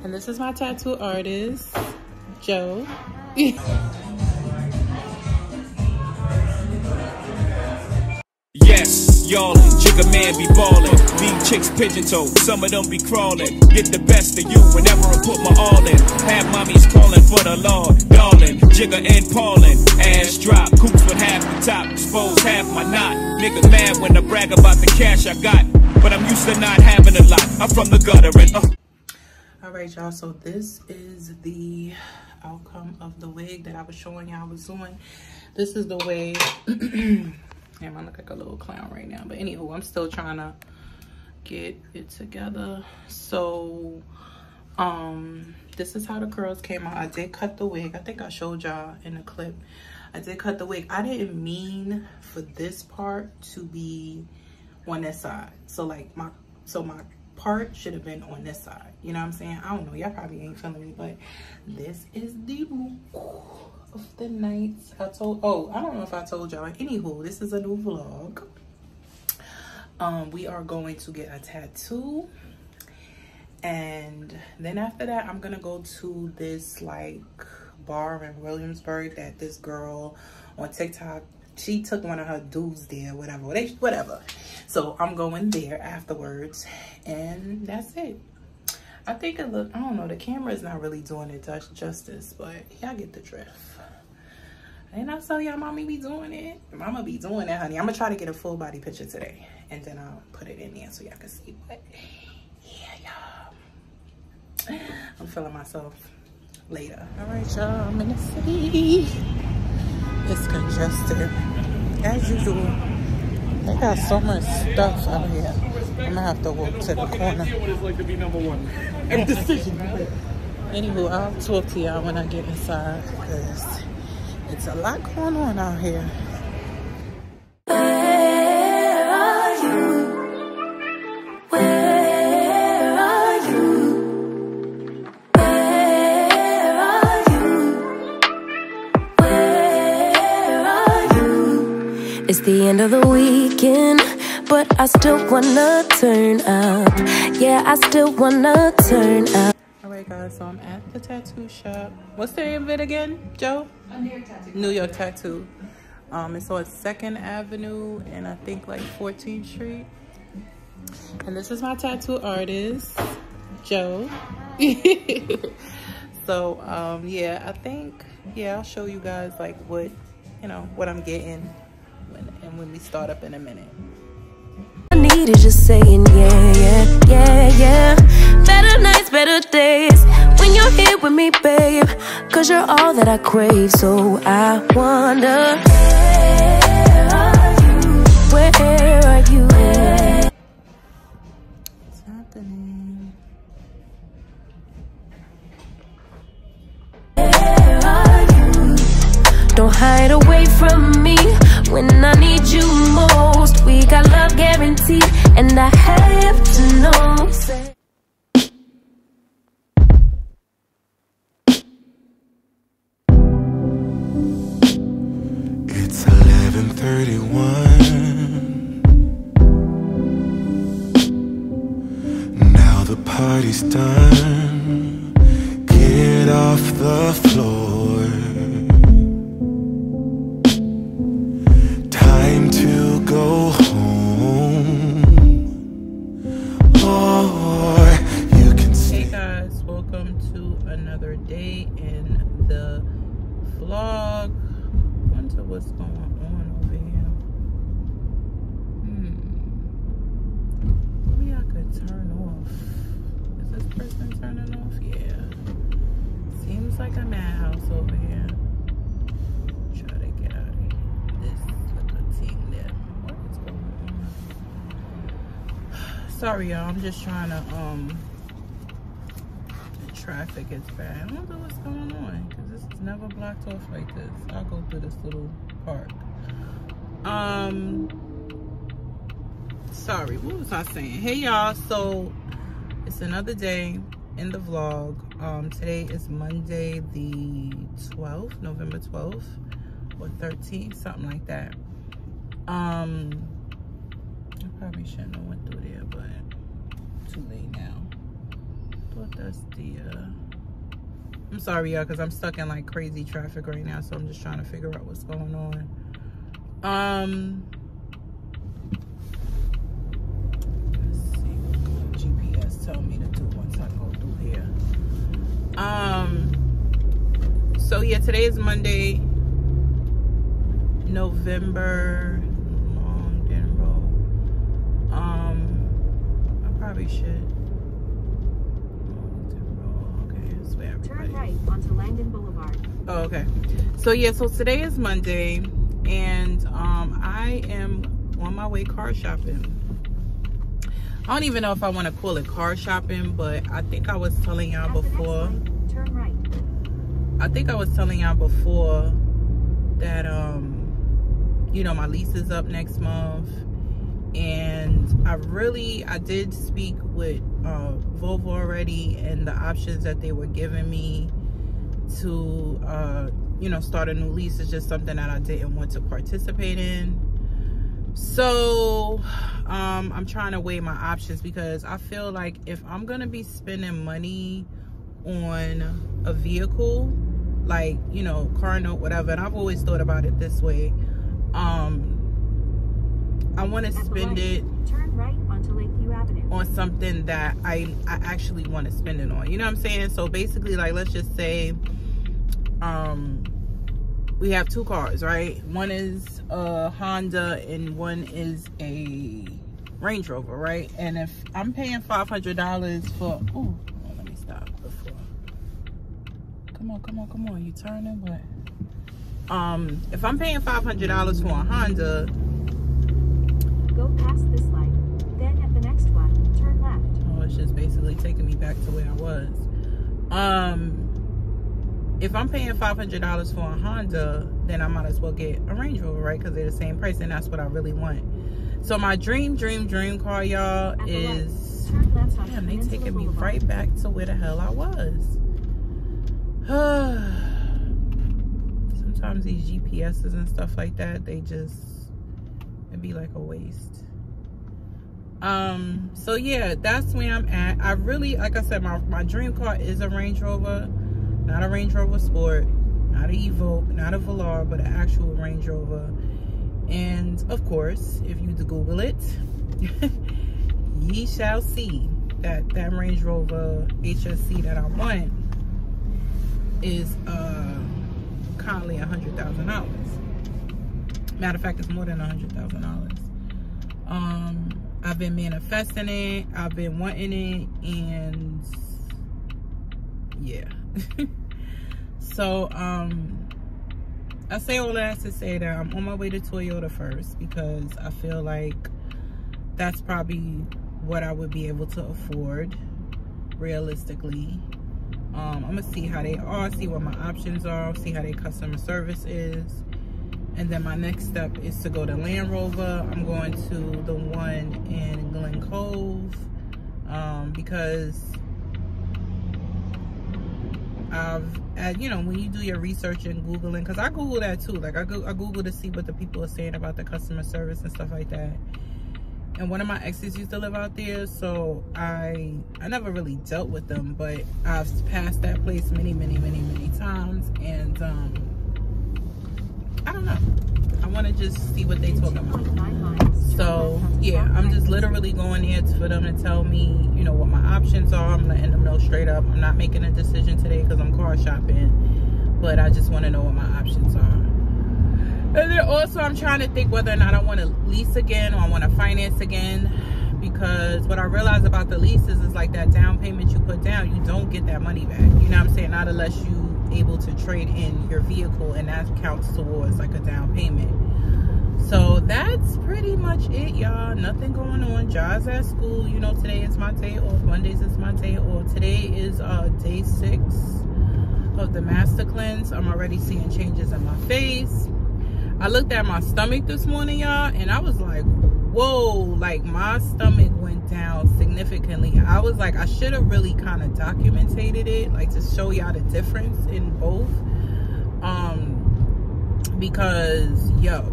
And this is my tattoo artist, Joe. Yes, y'allin', jigga man be ballin'. These chicks pigeon-toed, some of them be crawlin'. Get the best of you whenever I put my all in. Have mommies callin' for the law, darling. Jigga and Paulin', ass drop, coops with half the top, expose half my knot. Niggas mad when I brag about the cash I got, but I'm used to not having a lot. I'm from the gutter and All right, y'all, so this is the outcome of the wig that I was showing y'all I was doing. This is the wig. Damn, I look like a little clown right now. But anywho, I'm still trying to get it together. So, this is how the curls came out. I did cut the wig. I think I showed y'all in the clip. I did cut the wig. I didn't mean for this part to be on this side. So, like, my part should have been on this side. You know what I'm saying? I don't know. Y'all probably ain't feeling me, but this is the look of the night. I don't know if I told y'all. Anywho, this is a new vlog. We are going to get a tattoo, and then after that I'm gonna go to this like bar in Williamsburg that this girl on TikTok, she took one of her dudes there, whatever. So I'm going there afterwards, and that's it. I think it look, I don't know, the camera is not really doing it justice, but y'all get the drift. And I tell y'all, mommy be doing it. Mama be doing it, honey. I'm gonna try to get a full body picture today, and then I'll put it in there so y'all can see. But yeah, y'all, I'm feeling myself later. All right, y'all, I'm in the city. It's congested as usual. They got so much stuff out here. I'm gonna have to walk to the corner. Anywho, I'll talk to y'all when I get inside, because it's a lot going on out here. Where are you? Where are you? Where are you? Where are you? It's the end of the weekend, but I still wanna turn up. Yeah, I still wanna turn up. Alright guys, so I'm at the tattoo shop. What's the name of it again, Joe? New York Tattoo. It's on 2nd Avenue and I think like 14th Street. And this is my tattoo artist, Joe. So yeah, I think, yeah, I'll show you guys like what, you know, what I'm getting when we start up in a minute. I need is just saying yeah, yeah, yeah, yeah. Better nights, better days when you're here with me, babe. Cause you're all that I crave. So I wonder, where are you? What's happening? Where are you? Don't hide away from me when I need you most. We got love guaranteed, and I have to know. It's 11:31. Now the party's done. Get off the floor. Time to go home. Or you can Hey guys, welcome to another day in the vlog. I wonder what's going on over here. Maybe I could turn off. Is this person turning off? Yeah. Seems like a madhouse over here. Try to get out of this little thing there. What is going on? Sorry y'all, I'm just trying to the traffic is bad. I don't know what's going on, because this is never blocked off like this. I'll go through this little park. Sorry, what was I saying? Hey y'all, so it's another day in the vlog. Today is Monday the 12th, November 12th or 13th, something like that. I probably shouldn't have went through there, but too late now. thought that's the I'm sorry y'all, because I'm stuck in like crazy traffic right now, so I'm just trying to figure out what's going on. Let's see what GPS tell me to do once I go through here. So yeah, today is Monday, November. Long and roll. I probably should. Turn right onto Langdon Boulevard. Oh, okay. So yeah, so today is Monday, and I am on my way car shopping. I don't even know if I want to call it car shopping, but I think I was telling y'all before. Turn right. I think I was telling y'all before that you know, my lease is up next month, and I did speak with Volvo already, and the options that they were giving me to you know, start a new lease is just something that I didn't want to participate in. So I'm trying to weigh my options, because I feel like if I'm gonna be spending money on a vehicle, like, you know, car note, whatever, and I've always thought about it this way, I want to spend it turn right onto Lakeview Avenue on something that I actually want to spend it on. You know what I'm saying? So basically, like, let's just say we have two cars, right? One is a Honda and one is a Range Rover, right? And if I'm paying $500 for, oh, let me stop before. Come on, you turning? What? If I'm paying $500 for a Honda, go past this light, then at the next one, turn left. Oh, it's just basically taking me back to where I was. If I'm paying $500 for a Honda, then I might as well get a Range Rover, right? Because they're the same price, and that's what I really want. So my dream car, y'all, is... Damn, they taking me right back to where the hell I was. Sometimes these GPSs and stuff like that, it'd be like a waste. So yeah, that's where I'm at. I really, like I said, my dream car is a Range Rover, not a Range Rover Sport, not an Evoque, not a Velar, but an actual Range Rover. And of course, if you Google it, ye shall see that Range Rover HSC that I want is currently $100,000. Matter of fact, it's more than $100,000. I've been manifesting it, I've been wanting it, and yeah. So I say all that to say that I'm on my way to Toyota first, because I feel like that's probably what I would be able to afford realistically. I'm gonna see how they are, see what my options are, see how their customer service is, and then my next step is to go to Land Rover. I'm going to the one in Glen Cove, because you know, when you do your research and Googling, because I Google that too, like I Google to see what the people are saying about the customer service and stuff like that. And one of my exes used to live out there, so I never really dealt with them, but I've passed that place many times, and I don't know, I want to just see what they talk about. So yeah, I'm just literally going there for them to tell me, you know, what my options are. I'm letting them know straight up. I'm not making a decision today because I'm car shopping, but I just want to know what my options are. And then also, I'm trying to think whether or not I want to lease again or I want to finance again, because what I realize about the leases is like that down payment you put down, you don't get that money back. You know what I'm saying? Not unless you able to trade in your vehicle, and that counts towards like a down payment. So that's pretty much it, y'all. Nothing going on. Jaws at school. You know, today is my day off. Mondays is my day off. Today is day 6 of the master cleanse. I'm already seeing changes in my face. I looked at my stomach this morning, y'all, and I was like, whoa, like my stomach went down significantly. I was like, I should have really kind of documented it, like to show y'all the difference in both. Because yo,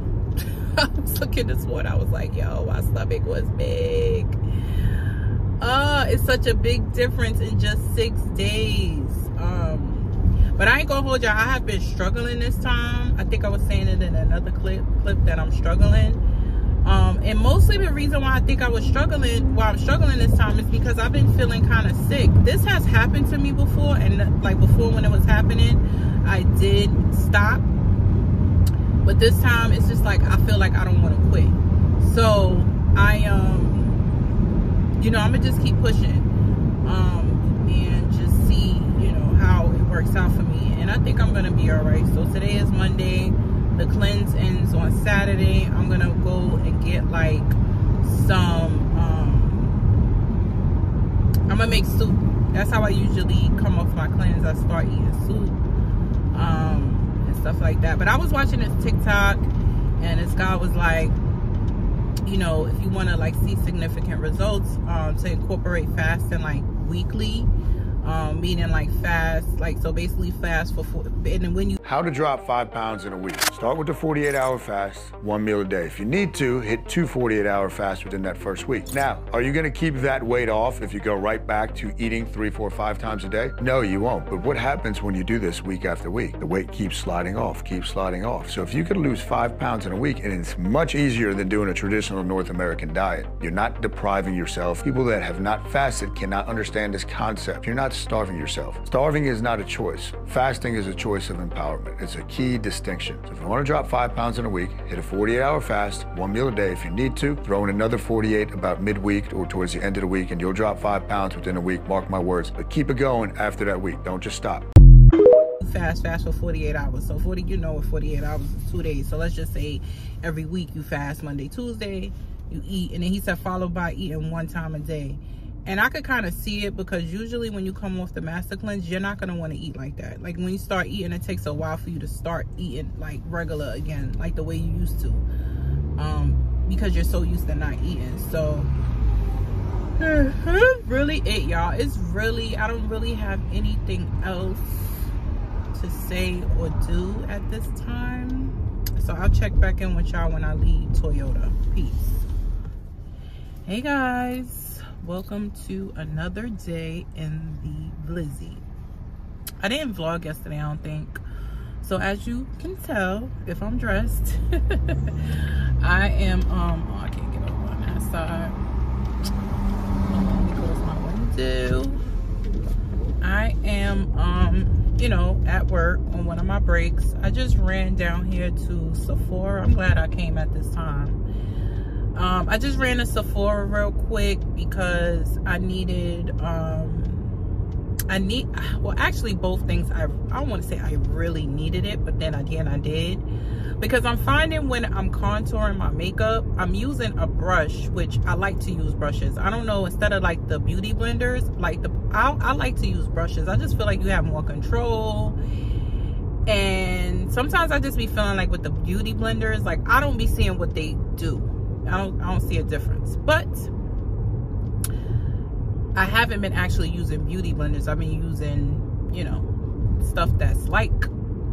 I was looking this morning, I was like, yo, my stomach was big. It's such a big difference in just 6 days. But I ain't gonna hold y'all, I have been struggling this time. I think I was saying it in another clip that I'm struggling. And mostly the reason why I think I'm struggling this time is because I've been feeling kind of sick. This has happened to me before, and like before when it was happening, I did stop. But this time it's just like I feel like I don't want to quit. So you know, I'm gonna just keep pushing and just see, you know, how it works out for me. And I think I'm gonna be all right. So today is Monday. The cleanse ends on Saturday. I'm gonna go and get like some I'm gonna make soup. That's how I usually come off my cleanse. I start eating soup and stuff like that. But I was watching this TikTok, and this guy was like, you know, if you want to like see significant results, to incorporate fasting like weekly, meaning like fast, like, so basically fast for and then when you How to drop 5 pounds in a week. Start with the 48-hour fast, 1 meal a day. If you need to, hit 2 48-hour fasts within that first week. Now, are you gonna keep that weight off if you go right back to eating 3, 4, 5 times a day? No, you won't. But what happens when you do this week after week? The weight keeps sliding off, keeps sliding off. So if you could lose 5 pounds in a week, and it's much easier than doing a traditional North American diet. You're not depriving yourself. People that have not fasted cannot understand this concept. You're not starving yourself. Starving is not a choice. Fasting is a choice of empowerment. It's a key distinction. So if you want to drop 5 pounds in a week, hit a 48-hour fast, 1 meal a day if you need to, throw in another 48 about midweek or towards the end of the week, and you'll drop 5 pounds within a week, mark my words. But keep it going after that week. Don't just stop. Fast for 48 hours. So 40, you know what 48 hours is 2 days. So let's just say every week you fast Monday, Tuesday, you eat, and then he said followed by eating 1 time a day. And I could kind of see it, because usually when you come off the master cleanse, you're not going to want to eat like that. Like when you start eating, it takes a while for you to start eating like regular again, like the way you used to, because you're so used to not eating. So that's really it, y'all. It's really, I don't really have anything else to say or do at this time. So I'll check back in with y'all when I leave Toyota. Peace. Hey guys, welcome to another day in the Blizzy. I didn't vlog yesterday, I don't think. So as you can tell, if I'm dressed, I am oh, I can't get over on that side. Let me close my window. I am you know, at work on one of my breaks. I just ran down here to Sephora. I'm glad I came at this time. I just ran to Sephora real quick because I needed, well, actually both things. I don't want to say I really needed it, but then again I did, because I'm finding when I'm contouring my makeup, I'm using a brush, which I like to use brushes. I don't know, instead of like the beauty blenders, like I like to use brushes. I just feel like you have more control. And sometimes I just be feeling like with the beauty blenders, like I don't be seeing what they do. I don't see a difference. But I haven't been actually using beauty blenders. I've been using, you know, stuff that's like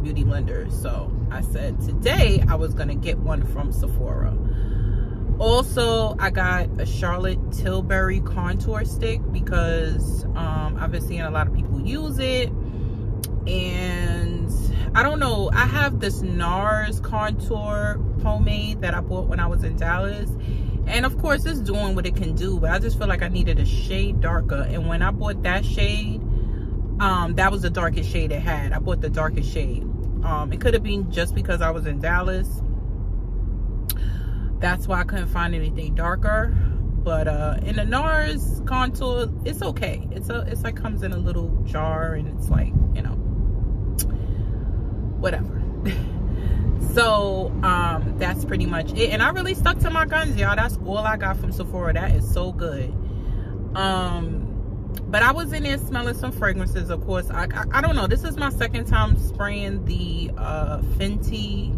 beauty blenders. So I said today I was gonna get one from Sephora. Also, I got a Charlotte Tilbury contour stick because I've been seeing a lot of people use it. And I don't know, I have this NARS contour pomade that I bought when I was in Dallas, and of course it's doing what it can do, but I just feel like I needed a shade darker. And when I bought that shade, that was the darkest shade it had. I bought the darkest shade. It could have been just because I was in Dallas, that's why I couldn't find anything darker. But in the NARS contour, it's okay. It's like comes in a little jar, and it's like, you know, whatever. So that's pretty much it, and I really stuck to my guns, y'all. That's all I got from Sephora. That is so good. But I was in there smelling some fragrances. Of course, I don't know, this is my second time spraying the Fenty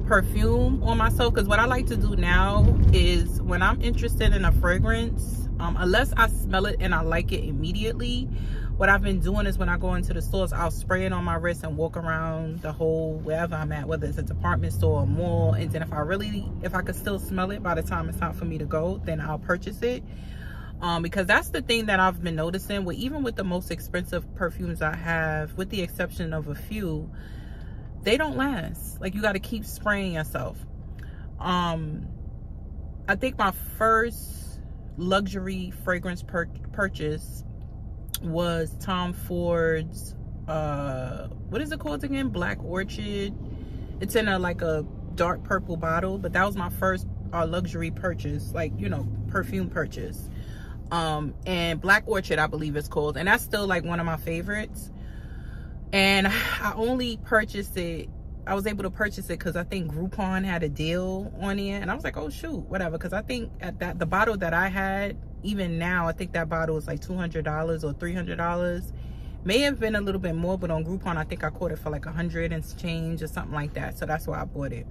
perfume on myself, because what I like to do now is when I'm interested in a fragrance, unless I smell it and I like it immediately, what I've been doing is when I go into the stores, I'll spray it on my wrist and walk around the whole, wherever I'm at, whether it's a department store or mall. And then if I could still smell it by the time it's time for me to go, then I'll purchase it. because that's the thing that I've been noticing with, even with the most expensive perfumes I have, with the exception of a few, they don't last. Like, you got to keep spraying yourself. I think my first luxury fragrance purchase was Tom Ford's, what is it called again? Black Orchid. It's in like a dark purple bottle, but that was my first luxury purchase, like, you know, perfume purchase. And Black Orchid, I believe it's called, and that's still like one of my favorites. And I only purchased it, I was able to purchase it because I think Groupon had a deal on it, and I was like, oh shoot, whatever, because I think at that, the bottle that I had, even now, I think that bottle is like $200 or $300. May have been a little bit more, but on Groupon I think I caught it for like 100 and change or something like that, so that's why I bought it.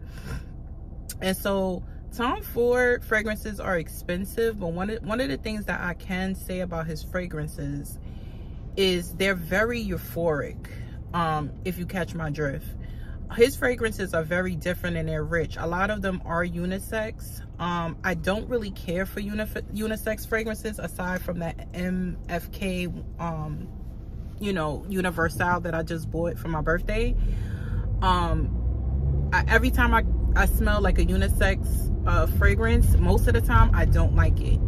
And so Tom Ford fragrances are expensive, but one of the things that I can say about his fragrances is they're very euphoric, if you catch my drift. His fragrances are very different and they're rich. A lot of them are unisex. I don't really care for unisex fragrances aside from that MFK, you know, Universal that I just bought for my birthday. Every time I smell like a unisex fragrance, most of the time I don't like it.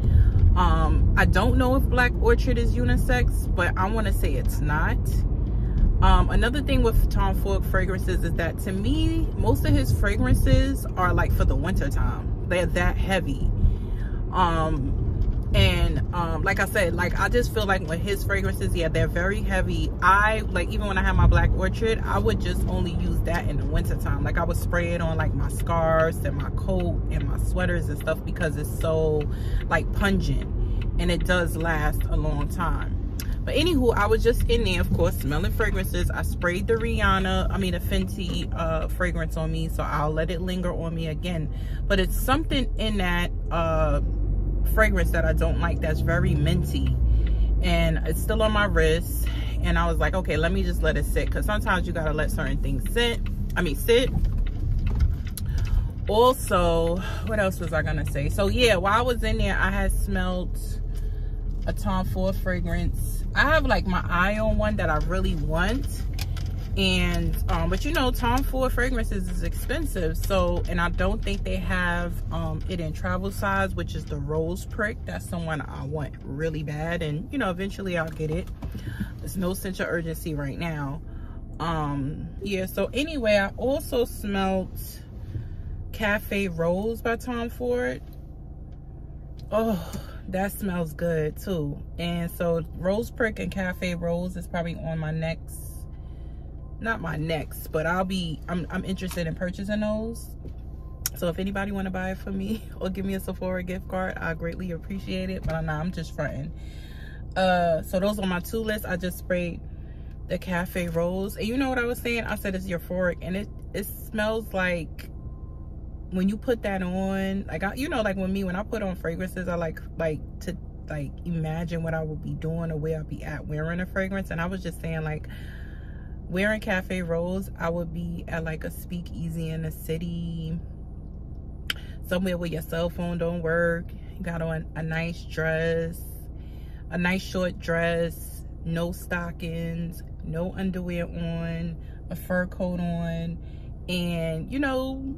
I don't know if Black Orchid is unisex, but I want to say it's not. Another thing with Tom Ford fragrances is that, to me, most of his fragrances are like for the winter time. They're that heavy. Like I said, like, I just feel like with his fragrances, yeah, they're very heavy. Like, even when I have my Black Orchid, I would just only use that in the winter time. Like, I would spray it on like my scarves and my coat and my sweaters and stuff because it's so like pungent and it does last a long time. But anywho, I was just in there, of course, smelling fragrances. I sprayed the Fenty fragrance on me, so I'll let it linger on me again. But it's something in that fragrance that I don't like, that's very minty. And it's still on my wrist. And I was like, okay, let me just let it sit. Because sometimes you got to let certain things sit. Also, what else was I going to say? So, yeah, while I was in there, I had smelled a Tom Ford fragrance. I have like my eye on one that I really want, and but you know, Tom Ford fragrances is expensive, so, and I don't think they have it in travel size, which is the Rose Prick. That's the one I want really bad, and you know, eventually I'll get it. There's no sense of urgency right now. Yeah, so anyway, I also smelled Cafe Rose by Tom Ford. Oh, that smells good too. And so Rose Prick and Cafe Rose is probably on my next, not my next, but I'm interested in purchasing those. So if anybody want to buy it for me or give me a Sephora gift card, I greatly appreciate it. But I'm just fronting. So those are my two lists. I just sprayed the Cafe Rose, and you know what I was saying? I said it's euphoric, and it smells like, when you put that on, like, you know, like when I put on fragrances, I like to like imagine what I would be doing or where I'd be at wearing a fragrance. And I was just saying, like, wearing Cafe Rose, I would be at like a speakeasy in the city, somewhere where your cell phone don't work. You got on a nice dress, a nice short dress, no stockings, no underwear on, a fur coat on, and you know,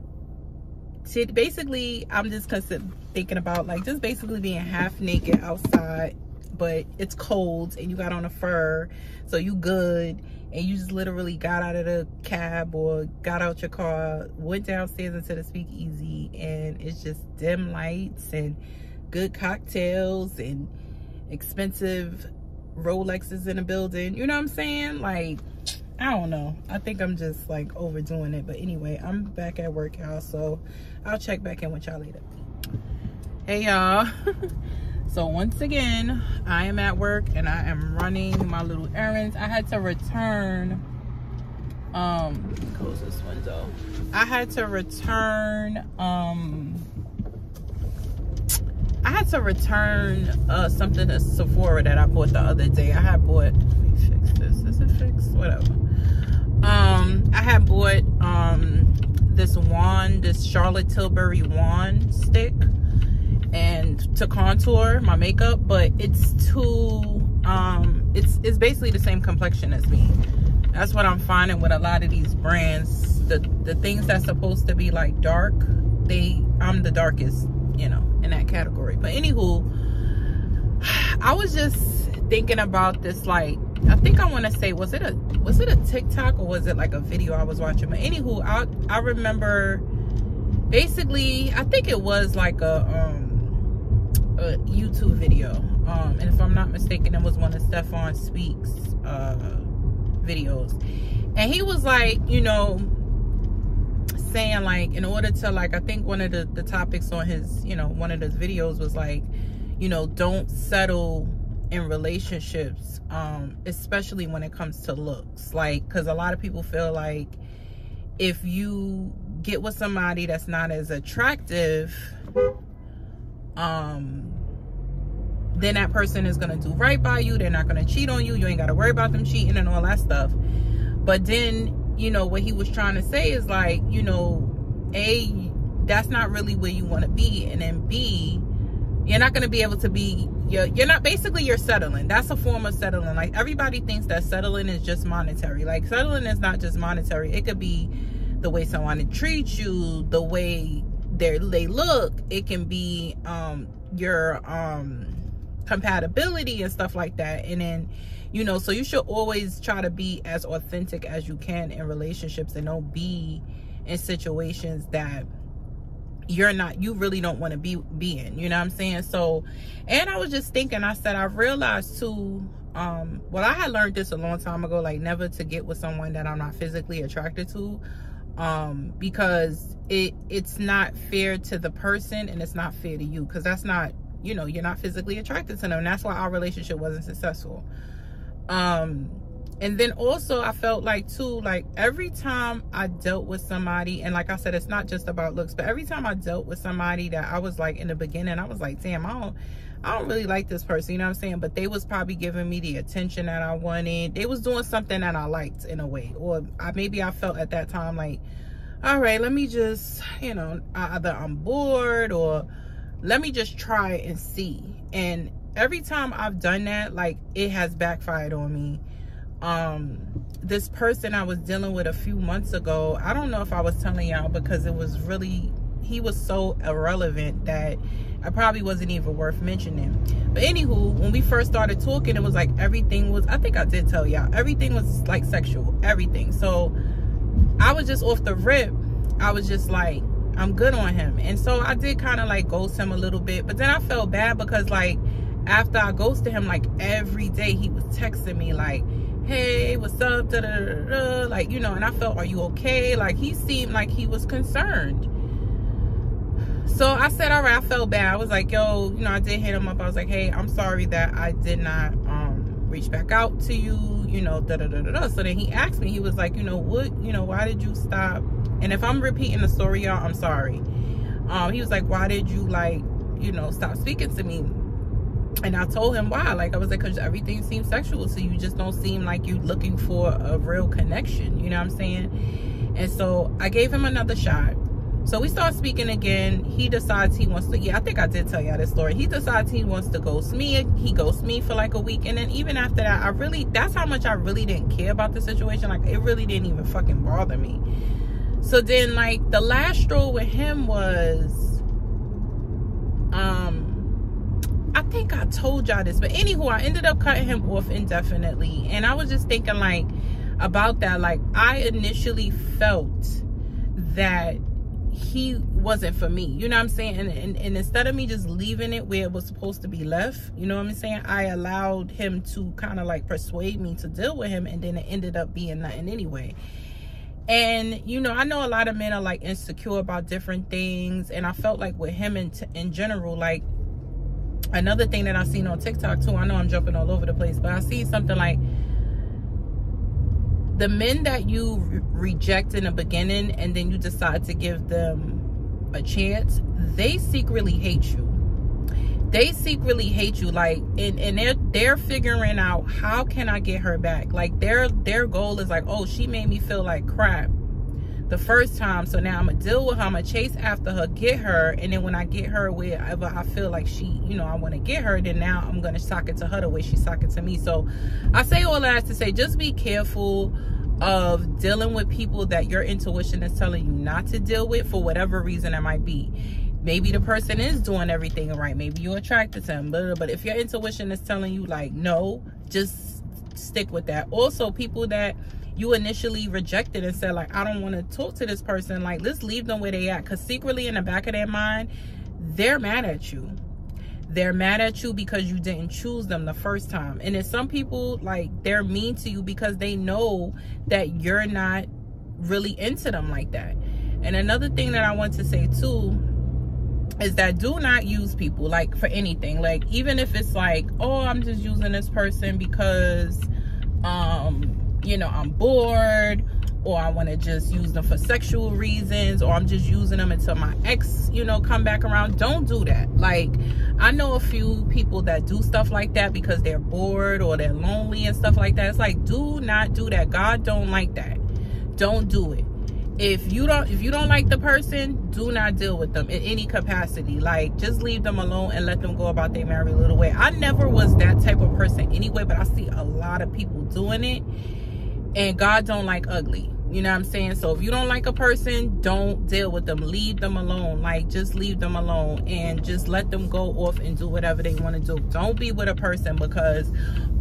basically, I'm just thinking about like just basically being half naked outside, but it's cold and you got on a fur, so you good, and you just literally got out of the cab or got out your car, went downstairs into the speakeasy, and it's just dim lights and good cocktails and expensive Rolexes in the building. You know what I'm saying? Like, I don't know. I think I'm just like overdoing it. But anyway, I'm back at work, y'all. So I'll check back in with y'all later. Hey, y'all. So once again, I am at work and I am running my little errands. I had to return. Close this window. I had to return. Something to Sephora that I bought the other day. I had bought. Let me fix this. Is it fixed? Whatever. I had bought this Charlotte Tilbury wand stick, and to contour my makeup, but it's too it's basically the same complexion as me. That's what I'm finding with a lot of these brands. The things that's supposed to be like dark, I'm the darkest, you know, in that category. But anywho, I was just thinking about this, like, I think I want to say, was it a TikTok or was it like a video I was watching? But anywho, I remember basically, I think it was like a YouTube video, and if I'm not mistaken, it was one of Stefan Speaks videos, and he was like, you know, saying like, in order to, like, I think one of the topics on his, you know, one of those videos was like, you know, don't settle in relationships, especially when it comes to looks, like, because a lot of people feel like if you get with somebody that's not as attractive, then that person is gonna do right by you. They're not gonna cheat on you. You ain't gotta worry about them cheating and all that stuff. But then, you know, what he was trying to say is like, you know, A, that's not really where you want to be, and then B, you're not gonna be able to be, you're not, basically you're settling. That's a form of settling. Like, everybody thinks that settling is just monetary. Like, settling is not just monetary. It could be the way someone treats you, the way they look. It can be your compatibility and stuff like that. And then, you know, so you should always try to be as authentic as you can in relationships, and don't be in situations that you really don't want to be in, you know what I'm saying? So, and I was just thinking, I said, I realized too, well, I had learned this a long time ago, like, never to get with someone that I'm not physically attracted to, because it's not fair to the person, and it's not fair to you, because that's not, you know, you're not physically attracted to them. And that's why our relationship wasn't successful. And then also, I felt like too, like, every time I dealt with somebody, and like I said, it's not just about looks, but every time I dealt with somebody that I was like, in the beginning, I was like, damn, I don't really like this person, you know what I'm saying? But they was probably giving me the attention that I wanted. They was doing something that I liked in a way, or maybe I felt at that time like, all right, let me just, you know, either I'm bored, or let me just try and see. And every time I've done that, like, it has backfired on me. This person I was dealing with a few months ago, I don't know if I was telling y'all, because it was really, he was so irrelevant that I probably wasn't even worth mentioning. But anywho, when we first started talking, it was like everything was, I think I did tell y'all, everything was like sexual, everything. So I was just off the rip, I was just like, I'm good on him. And so I did kind of like ghost him a little bit, but then I felt bad because, like, after I ghosted him, like, every day he was texting me like, hey, what's up, da, da, da, da, da. Like, you know, and I felt, are you okay? Like, he seemed like he was concerned. So I said, all right, I felt bad. I was like, yo, you know, I did hit him up. I was like, hey, I'm sorry that I did not reach back out to you, you know, da, da, da, da, da. So then he asked me, he was like, you know, what, you know, why did you stop? And if I'm repeating the story, y'all, I'm sorry. He was like, why did you, like, you know, stop speaking to me? And I told him why. Like, I was like, because everything seems sexual, so you just don't seem like you're looking for a real connection, you know what I'm saying? And so I gave him another shot. So we start speaking again. He decides he wants to, yeah, I think I did tell y'all this story. He decides he wants to ghost me. He ghosts me for like a week. And then even after that, that's how much I really didn't care about the situation. Like, it really didn't even fucking bother me. So then, like, the last straw with him was, I think I told y'all this, but anywho, I ended up cutting him off indefinitely. And I was just thinking, like, about that. Like, I initially felt that he wasn't for me, you know what I'm saying? And instead of me just leaving it where it was supposed to be left, you know what I'm saying, I allowed him to kind of like persuade me to deal with him, and then it ended up being nothing anyway. And, you know, I know a lot of men are like insecure about different things, and I felt like with him in general, like, another thing that I seen on TikTok too, I know I'm jumping all over the place, but I see something like, the men that you reject in the beginning and then you decide to give them a chance, they secretly hate you. They secretly hate you, like, and they're figuring out, how can I get her back? Like, their goal is like, oh, she made me feel like crap, the first time. So now I'm gonna deal with her, I'm gonna chase after her, get her, and then when I get her wherever I feel like she, you know, I want to get her, then now I'm gonna sock it to her the way she sock it to me. So I say all that to say, just be careful of dealing with people that your intuition is telling you not to deal with for whatever reason it might be. Maybe the person is doing everything right, maybe you're attracted to him, but if your intuition is telling you like no, just stick with that. Also, people that you initially rejected and said like, I don't want to talk to this person, like, let's leave them where they at, because secretly in the back of their mind, they're mad at you. They're mad at you because you didn't choose them the first time. And then some people, like, they're mean to you because they know that you're not really into them like that. And another thing that I want to say too is that do not use people like for anything. Like, even if it's like, oh, I'm just using this person because you know, I'm bored, or I want to just use them for sexual reasons, or I'm just using them until my ex, you know, come back around. Don't do that. Like, I know a few people that do stuff like that because they're bored or they're lonely and stuff like that. It's like, do not do that. God don't like that. Don't do it. If you don't like the person, do not deal with them in any capacity. Like, just leave them alone and let them go about their merry little way. I never was that type of person anyway, but I see a lot of people doing it. And God don't like ugly. You know what I'm saying? So if you don't like a person, don't deal with them. Leave them alone. Like, just leave them alone and just let them go off and do whatever they want to do. Don't be with a person because,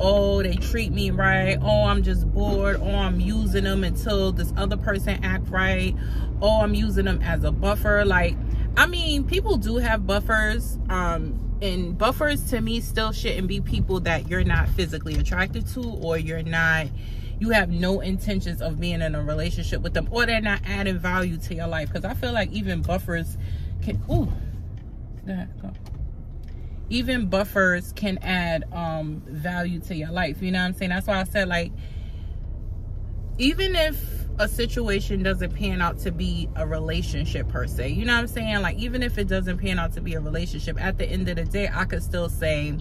oh, they treat me right. Oh, I'm just bored. Oh, I'm using them until this other person act right. Oh, I'm using them as a buffer. Like, I mean, people do have buffers. And buffers to me still shouldn't be people that you're not physically attracted to, or you have no intentions of being in a relationship with them, or they're not adding value to your life. Because I feel like even buffers can, even buffers can add value to your life. You know what I'm saying? That's why I said, like, even if a situation doesn't pan out to be a relationship per se, you know what I'm saying? Like, even if it doesn't pan out to be a relationship, at the end of the day, I could still say,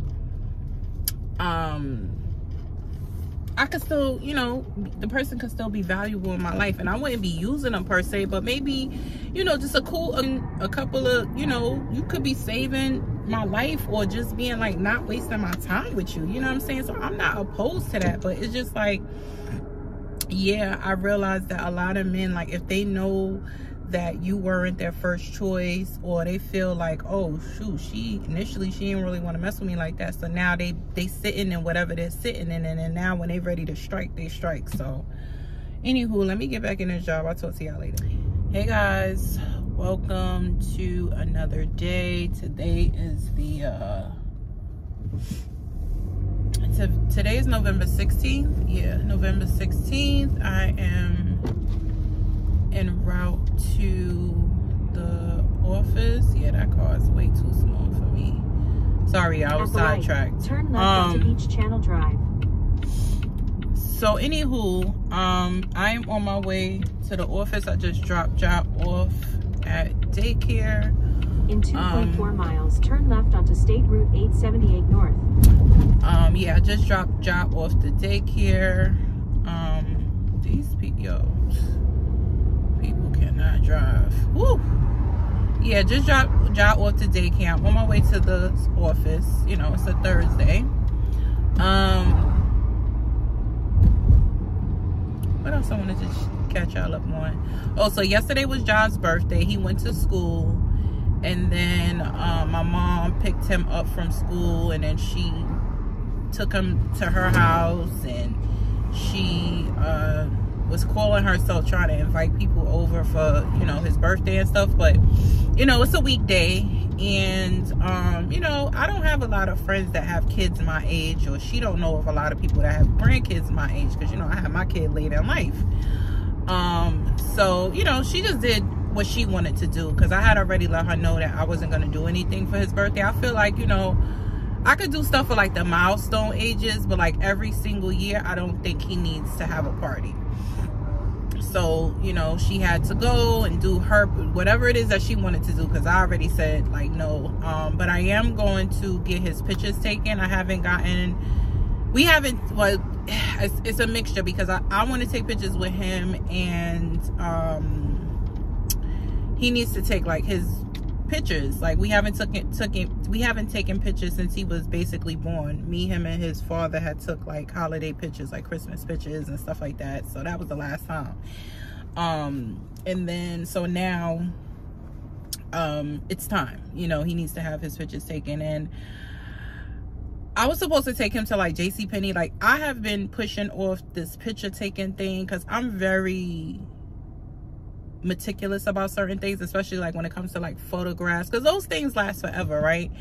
I could still, you know, the person could still be valuable in my life, and I wouldn't be using them per se, but maybe, you know, just a couple of, you know, you could be saving my life, or just being like not wasting my time with you. You know what I'm saying? So I'm not opposed to that, but it's just like, yeah, I realized that a lot of men, like, if they know that you weren't their first choice, or they feel like, oh shoot, initially she didn't really want to mess with me like that, so now they sitting in whatever they're sitting in, and then now when they ready to strike, they strike. So anywho, let me get back in this job. I'll talk to y'all later. Hey guys, welcome to another day. Today is today is November 16th. Yeah, November 16th. I am en route to the office. Yeah, that car is way too small for me. Sorry, I was sidetracked. Turn left into each channel drive. So anywho, I am on my way to the office. I just dropped Job off at daycare. In 2.4 miles, turn left onto State Route 878 North. Yeah, I just dropped Job off to daycare. These people, people cannot drive. Woo! Yeah, just dropped Job off to daycare. I'm on my way to the office. You know, it's a Thursday. What else I wanted to catch y'all up on? Oh, so yesterday was Job's birthday. He went to school, and then my mom picked him up from school, and then she took him to her house, and she was calling herself trying to invite people over for, you know, his birthday and stuff. But, you know, it's a weekday, and you know, I don't have a lot of friends that have kids my age, or she don't know of a lot of people that have grandkids my age, because, you know, I have my kid later in life. So, you know, she just did what she wanted to do, because I had already let her know that I wasn't going to do anything for his birthday. I feel like, you know, I could do stuff for like the milestone ages, but like every single year, I don't think he needs to have a party. So, you know, she had to go and do her, whatever it is that she wanted to do, because I already said like no. But I am going to get his pictures taken. I haven't gotten, well, it's a mixture, because I want to take pictures with him and he needs to take like his pictures. Like we haven't taken pictures since he was basically born. Me, him, and his father had took like holiday pictures, like Christmas pictures and stuff like that. So that was the last time. And then so now it's time, you know, he needs to have his pictures taken. And I was supposed to take him to like JCPenney. Like I have been pushing off this picture taking thing because I'm very meticulous about certain things, especially like when it comes to like photographs, because those things last forever, right?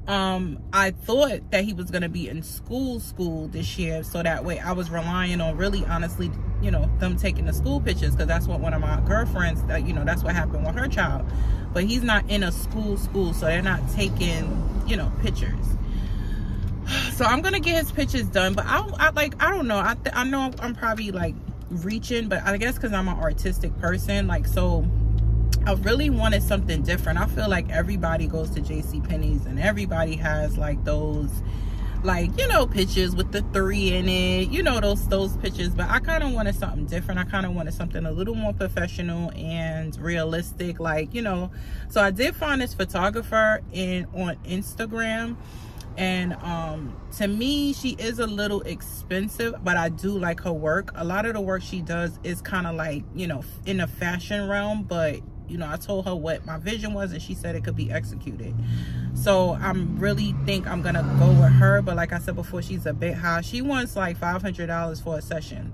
I thought that he was going to be in school this year, so that way I was relying on, really honestly, you know, them taking the school pictures, because that's what one of my girlfriends, you know, that's what happened with her child. But he's not in a school, so they're not taking, you know, pictures. So I'm gonna get his pictures done, but I don't know, I know I'm probably like reaching, but I guess because I'm an artistic person, like, so I really wanted something different. I feel like everybody goes to JCPenney's and everybody has like those, like, you know, pictures with the 3 in it, you know, those pictures. But I kind of wanted something different. I kind of wanted something a little more professional and realistic, like, you know. So I did find this photographer on Instagram, and to me, she is a little expensive, but I do like her work. A lot of the work she does is kind of like, you know, in the fashion realm, but you know, I told her what my vision was and she said it could be executed. So I'm really think I'm gonna go with her, but like I said before, she's a bit high. She wants like $500 for a session.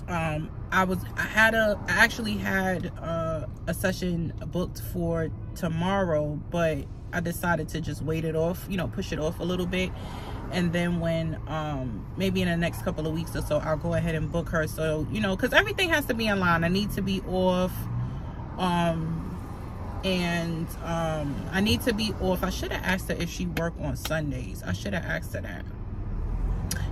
I actually had a session booked for tomorrow, but I decided to just wait it off, you know, push it off a little bit. And then when maybe in the next couple of weeks or so, I'll go ahead and book her. So, you know, because everything has to be in line. I need to be off. I need to be off. I should have asked her if she worked on Sundays. I should have asked her that,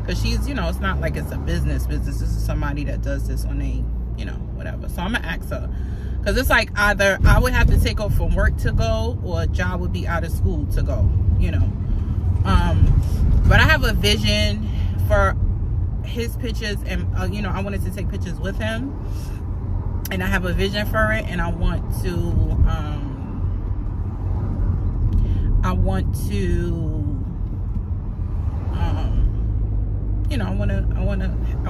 because she's, you know, it's not like it's a business. This is somebody that does this on a, you know, whatever. So I'm gonna ask her, because it's like either I would have to take off from work to go, or John would be out of school to go, you know. But I have a vision for his pictures, and you know, I wanted to take pictures with him. And I have a vision for it, and I want to you know, I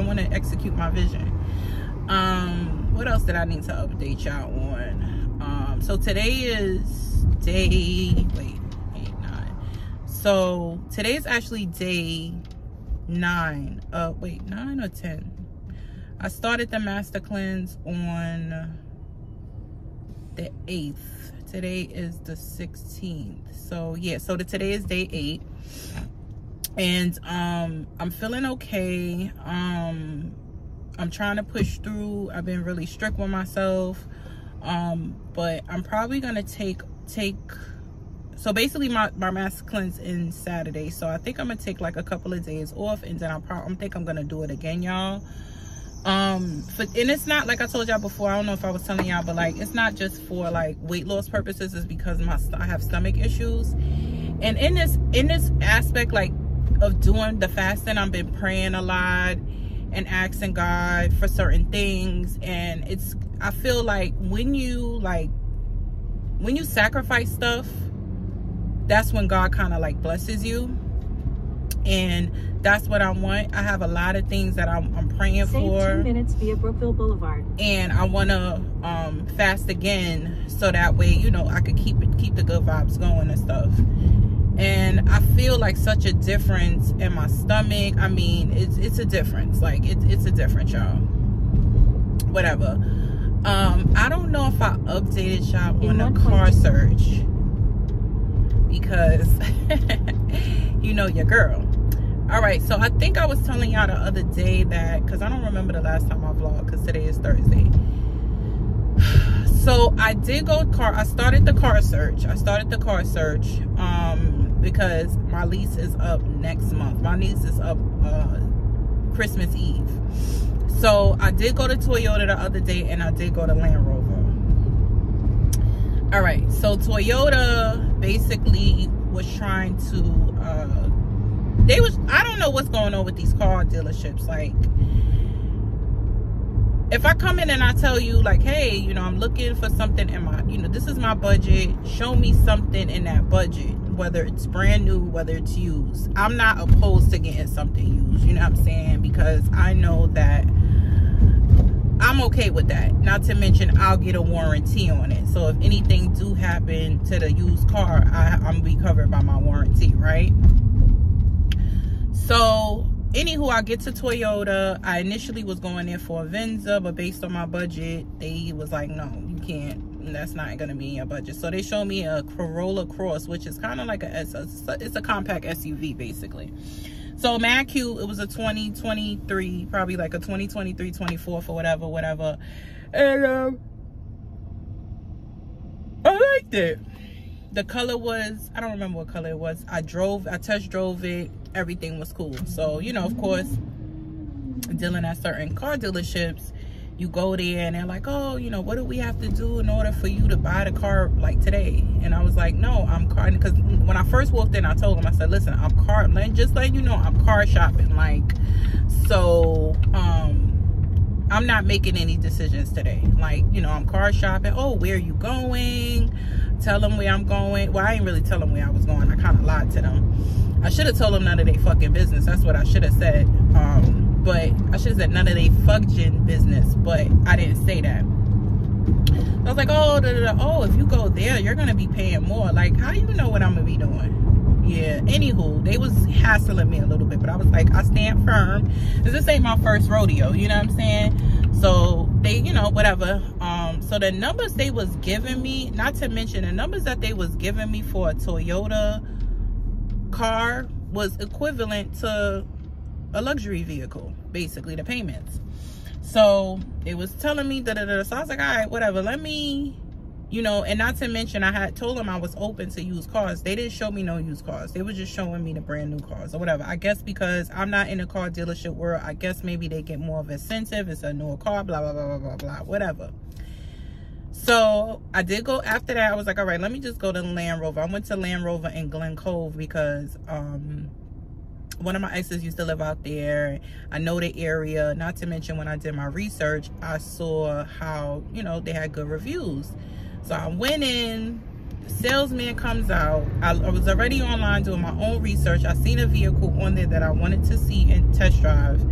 want to execute my vision. What else did I need to update y'all on? So today is day 9. So today is actually day 9. 9 or 10. I started the master cleanse on the 8th. Today is the 16th. So yeah, so today is day 8. And I'm feeling okay. I'm trying to push through. I've been really strict with myself. But I'm probably gonna take so basically my master cleanse in Saturday. So I think I'm gonna take like a couple of days off, and then I think I'm gonna do it again, y'all. And it's not like I told y'all before, I don't know if I was telling y'all, but like, it's not just for like weight loss purposes. It's because I have stomach issues. And in this aspect, like, of doing the fasting, I've been praying a lot and asking God for certain things. And I feel like when you sacrifice stuff, that's when God kind of like blesses you. And that's what I want. I have a lot of things that I'm praying for. Save 2 minutes via Brookville Boulevard. And I want to fast again, so that way, you know, I could keep the good vibes going and stuff. And I feel like such a difference in my stomach. I mean, it's a difference. Like it's a difference, y'all. Whatever. I don't know if I updated y'all on the car search, because you know your girl. All right, so I think I was telling y'all the other day that, because I don't remember the last time I vlogged, because today is Thursday. So I did go I started the car search. Because my lease is up next month. My lease is up Christmas Eve. So I did go to Toyota the other day, and I did go to Land Rover. All right, so Toyota basically was trying to I don't know what's going on with these car dealerships. Like, if I come in and I tell you like, hey, you know, I'm looking for something in my, you know, this is my budget, show me something in that budget, whether it's brand new, whether it's used. I'm not opposed to getting something used, you know what I'm saying? Because I know that I'm okay with that. Not to mention I'll get a warranty on it. So if anything do happen to the used car, I'm be covered by my warranty, right? So anywho, I get to Toyota. I initially was going there for a Venza, but based on my budget, they was like, no, you can't. That's not going to be in your budget. So they showed me a Corolla Cross, which is kind of like it's a compact SUV, basically. So mad cute. It was a 2023, probably like a 2023, 24 for whatever. And I liked it. The color was, I don't remember what color it was. I test drove it. Everything was cool. So, you know, of course, dealing at certain car dealerships, you go there and they're like, oh, you know, what do we have to do in order for you to buy the car like today? And I was like, no, I'm car, because when I first walked in, I told them, I said, listen, I'm car, just letting you know, I'm car shopping. Like, so, I'm not making any decisions today. Like, you know, I'm car shopping. Oh, where are you going? Tell them where I'm going. Well, I ain't really tell them where I was going. I kind of lied to them. I should have told them none of their fucking business. That's what I should have said. But I should have said none of their fucking business. But I didn't say that. I was like, oh, oh, if you go there, you're going to be paying more. Like, how do you know what I'm going to be doing? Yeah. Anywho, they was hassling me a little bit. But I was like, I stand firm. This ain't my first rodeo. You know what I'm saying? So they, you know, whatever. So the numbers they was giving me, not to mention the numbers that they was giving me for a Toyota car was equivalent to a luxury vehicle, basically, the payments. So it was telling me so I was like, all right, whatever, let me, you know. And not to mention, I had told them I was open to used cars. They didn't show me no used cars. They were just showing me the brand new cars or whatever. I guess because I'm not in the car dealership world, I guess maybe they get more of an incentive. It's a newer car, blah blah blah blah blah blah, whatever. So I did go after that. I was like, all right, let me just go to Land Rover. I went to Land Rover in Glen Cove because one of my exes used to live out there. I know the area. Not to mention, when I did my research, I saw how, you know, they had good reviews. So I went in, the salesman comes out. I was already online doing my own research. I seen a vehicle on there that I wanted to see and test drive.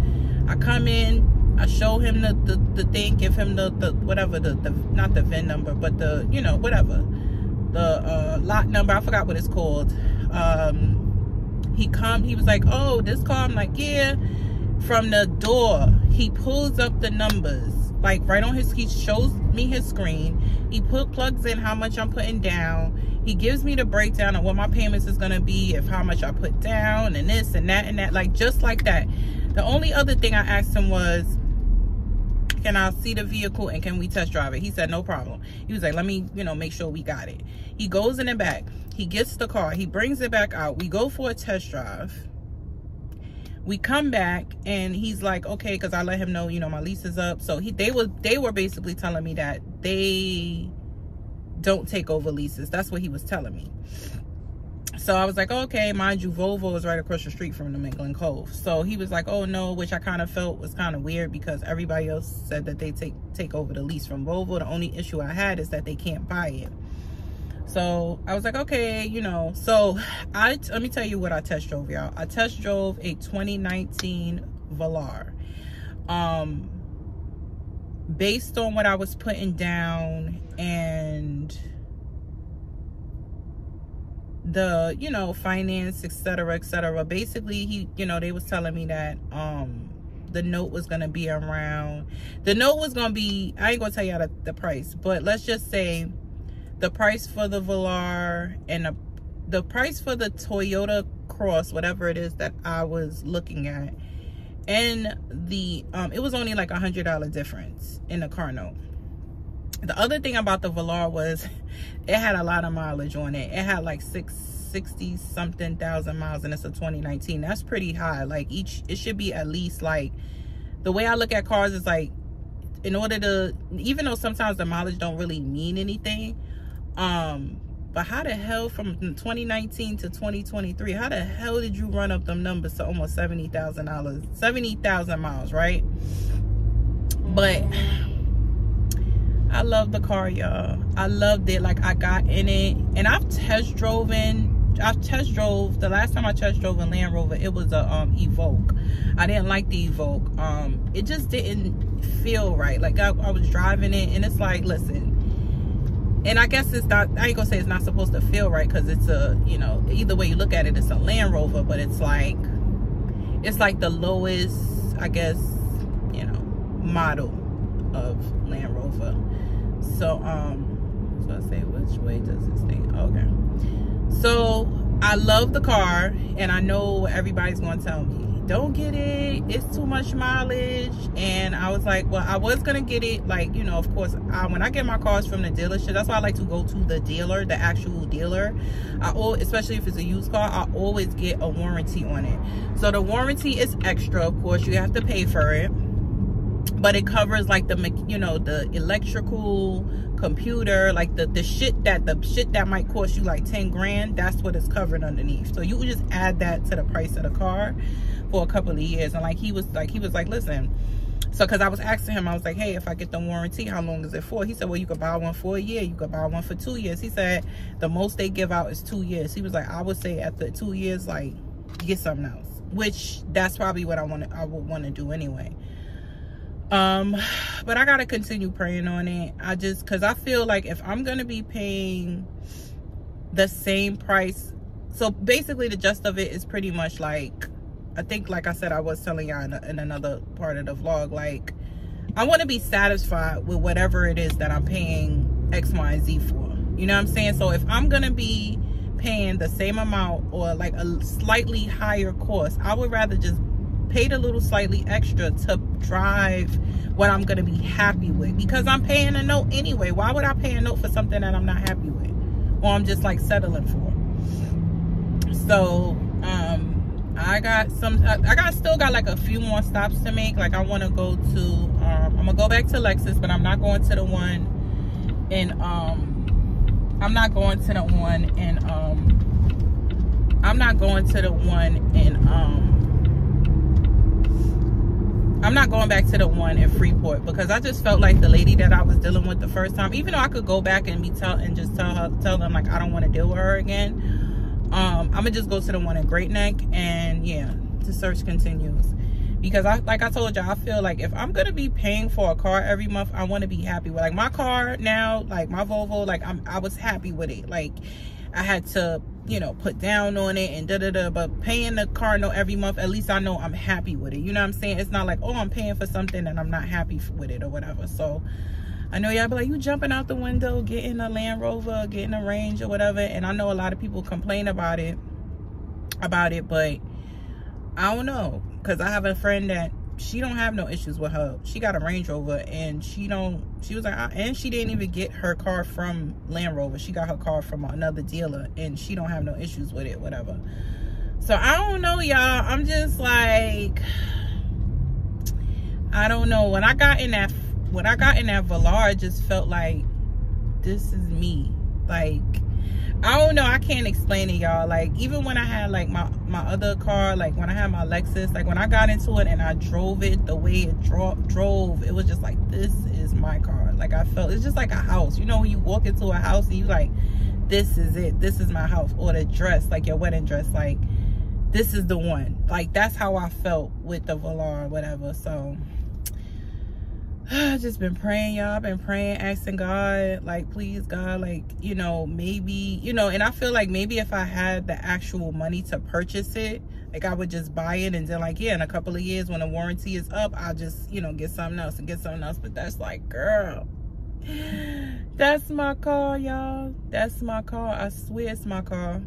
I come in, I show him the thing, give him the whatever, the not the VIN number, but the, you know, whatever, the lot number, I forgot what it's called. He was like, oh, this car. I'm like, yeah. From the door, he pulls up the numbers, like right on he shows me his screen. He plugs in how much I'm putting down. He gives me the breakdown of what my payments is gonna be, if how much I put down, and this and that, like just like that. The only other thing I asked him was, can I see the vehicle and can we test drive it? He said, no problem. He was like, let me, you know, make sure we got it. He goes in the back. He gets the car. He brings it back out. We go for a test drive. We come back and he's like, okay, because I let him know, you know, my lease is up. So they were basically telling me that they don't take over leases. That's what he was telling me. So I was like, okay, mind you, Volvo is right across the street from them in Glen Cove. So he was like, oh no, which I kind of felt was kind of weird because everybody else said that they take over the lease from Volvo. The only issue I had is that they can't buy it. So I was like, okay, you know. So let me tell you what I test drove, y'all. I test drove a 2019 Velar. Based on what I was putting down and the, you know, finance, etc., etc. Basically, he, you know, they was telling me that the note was gonna be around. The note was gonna be, I ain't gonna tell y'all the price, but let's just say the price for the Velar and the price for the Toyota Cross, whatever it is that I was looking at, and the it was only like $100 difference in the car note. The other thing about the Velar was it had a lot of mileage on it. It had like 60 something thousand miles, and it's a 2019. That's pretty high. Like it should be at least, like, the way I look at cars is like, in order to, even though sometimes the mileage don't really mean anything, but how the hell from 2019 to 2023, how the hell did you run up them numbers to almost $70,000, 70,000 miles, right? But I love the car, y'all. I loved it. Like, I got in it, and I've test drove, the last time I test drove a Land Rover, it was a Evoque. I didn't like the Evoque. It just didn't feel right. Like, I was driving it, and it's like, listen, and I guess it's not, I ain't gonna say it's not supposed to feel right, because it's a, you know, either way you look at it, it's a Land Rover, but it's like the lowest, I guess, you know, model of Land Rover. So so I say, which way does this thing? Okay. So I love the car, and I know everybody's gonna tell me, don't get it, it's too much mileage. And I was like, well, I was gonna get it, like, you know, of course, when I get my cars from the dealership, that's why I like to go to the dealer, the actual dealer. Especially if it's a used car, I always get a warranty on it. So the warranty is extra, of course, you have to pay for it, but it covers like the, you know, the electrical, computer, like the shit that might cost you like 10 grand, that's what is covered underneath. So you would just add that to the price of the car for a couple of years. And like he was like, listen, so because I was asking him, I was like, hey, if I get the warranty, how long is it for? He said, well, you could buy one for a year, you could buy one for 2 years. He said the most they give out is 2 years. He was like, I would say after 2 years, like, get something else, which that's probably what I would want to do anyway. But I gotta continue praying on it. Because I feel like if I'm gonna be paying the same price, so basically the gist of it is pretty much like, I think, like I said, I was telling y'all in another part of the vlog, like, I want to be satisfied with whatever it is that I'm paying X, Y, and Z for. You know what I'm saying? So if I'm gonna be paying the same amount or like a slightly higher cost, I would rather just pay a little slightly extra to drive what I'm gonna be happy with, because I'm paying a note anyway. Why would I pay a note for something that I'm not happy with, or I'm just like settling for? So I still got like a few more stops to make. Like, I want to go to I'm gonna go back to Lexus, but I'm not going to the one in I'm not going to the one in I'm not going back to the one in Freeport, because I just felt like the lady that I was dealing with the first time, even though I could go back and tell them like I don't want to deal with her again, I'm gonna just go to the one in Great Neck, and yeah, the search continues. Because like I told y'all, I feel like if I'm gonna be paying for a car every month, I want to be happy with, like, my car now, like my Volvo, like I was happy with it. Like, I had to, you know, put down on it and but paying the car note every month, at least I know I'm happy with it. You know what I'm saying? It's not like, oh, I'm paying for something and I'm not happy with it or whatever. So I know y'all be like, you jumping out the window, getting a Land Rover, getting a Range or whatever. And I know a lot of people complain about it, but I don't know, because I have a friend that she don't have no issues with her. She got a Range Rover, and she was like, and she didn't even get her car from Land Rover. She got her car from another dealer, and she don't have no issues with it, whatever. So I don't know, y'all. I'm just like, I don't know. When I got in that Velar, I just felt like, this is me. Like, I don't know, I can't explain it, y'all. Like, even when I had like my other car, like when I had my Lexus, like when I got into it and I drove it the way it drove, it was just like, this is my car. Like, I felt, it's just like a house. You know, when you walk into a house and you like, this is it, this is my house. Or the dress, like your wedding dress, like, this is the one. Like, that's how I felt with the Velar or whatever. So I've just been praying, y'all. I've been praying, asking God, like, please, God, like, you know, maybe, you know, and I feel like maybe if I had the actual money to purchase it, like, I would just buy it, and then, like, yeah, in a couple of years when the warranty is up, I'll just, you know, get something else and get something else. But that's like, girl, that's my car, y'all. That's my car. I swear it's my car.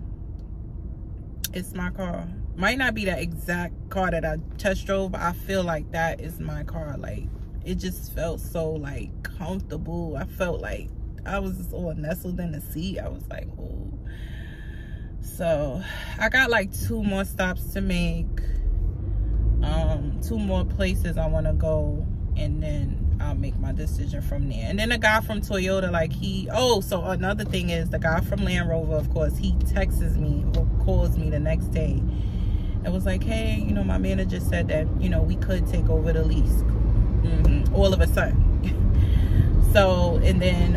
It's my car. Might not be that exact car that I test drove, but I feel like that is my car. Like, it just felt so like comfortable. I felt like I was just all nestled in the seat. I was like, oh. So I got like 2 more stops to make, 2 more places I want to go, and then I'll make my decision from there. And then the guy from Toyota, like, so another thing is, the guy from Land Rover, of course, he texts me or calls me the next day. It was like, hey, you know, my manager said that, you know, we could take over the lease. all of a sudden. So, and then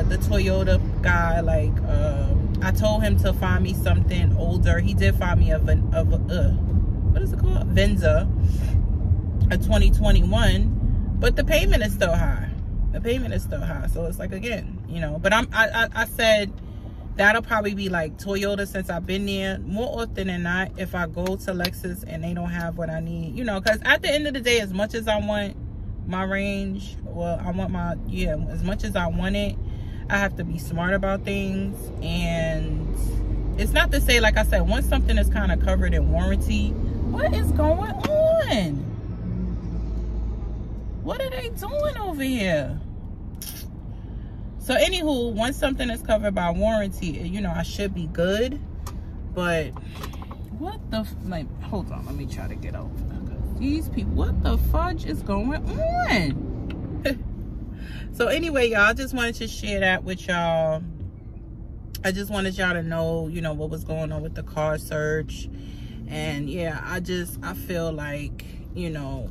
the Toyota guy, like, I told him to find me something older. He did find me what is it called? Venza, a 2021, but the payment is still high. The payment is still high. So it's like, again, you know, but I said that'll probably be like Toyota, since I've been there. More often than not, if I go to Lexus and they don't have what I need, you know, because at the end of the day, as much as I want my range, well, I want my, yeah, as much as I want it, I have to be smart about things. And it's not to say, like I said, once something is kind of covered in warranty, what is going on? What are they doing over here? So anywho, once something is covered by warranty, you know, I should be good. But what the, like, hold on, let me try to get over. These people, what the fudge is going on? So anyway, y'all, I just wanted to share that with y'all. I just wanted y'all to know, you know, what was going on with the car search. And yeah, I feel like, you know,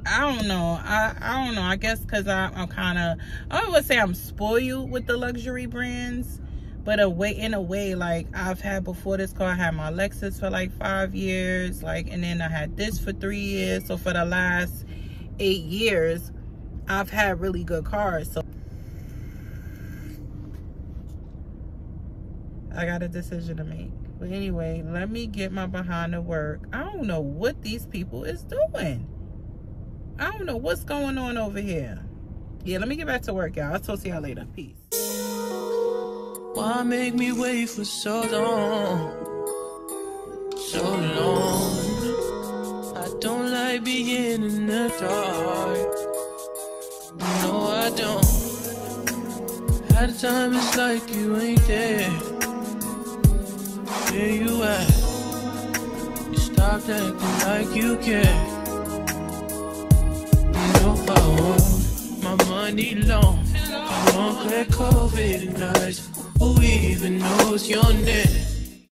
I don't know. I don't know. I guess because I'm kind of, I would say I'm spoiled with the luxury brands. But in a way, like, I've had before this car, I had my Lexus for like 5 years. Like, and then I had this for 3 years. So for the last 8 years, I've had really good cars. So I got a decision to make. But anyway, let me get my behind to work. I don't know what these people is doing. I don't know what's going on over here. Yeah, let me get back to work, y'all. I'll talk to y'all later. Peace. Why make me wait for so long? So long. I don't like being in the dark. No, I don't. At the time it's like you ain't there. Where you at? You stopped acting like you care. No, I want my money long. I won't clear COVID nights. Who even knows your name?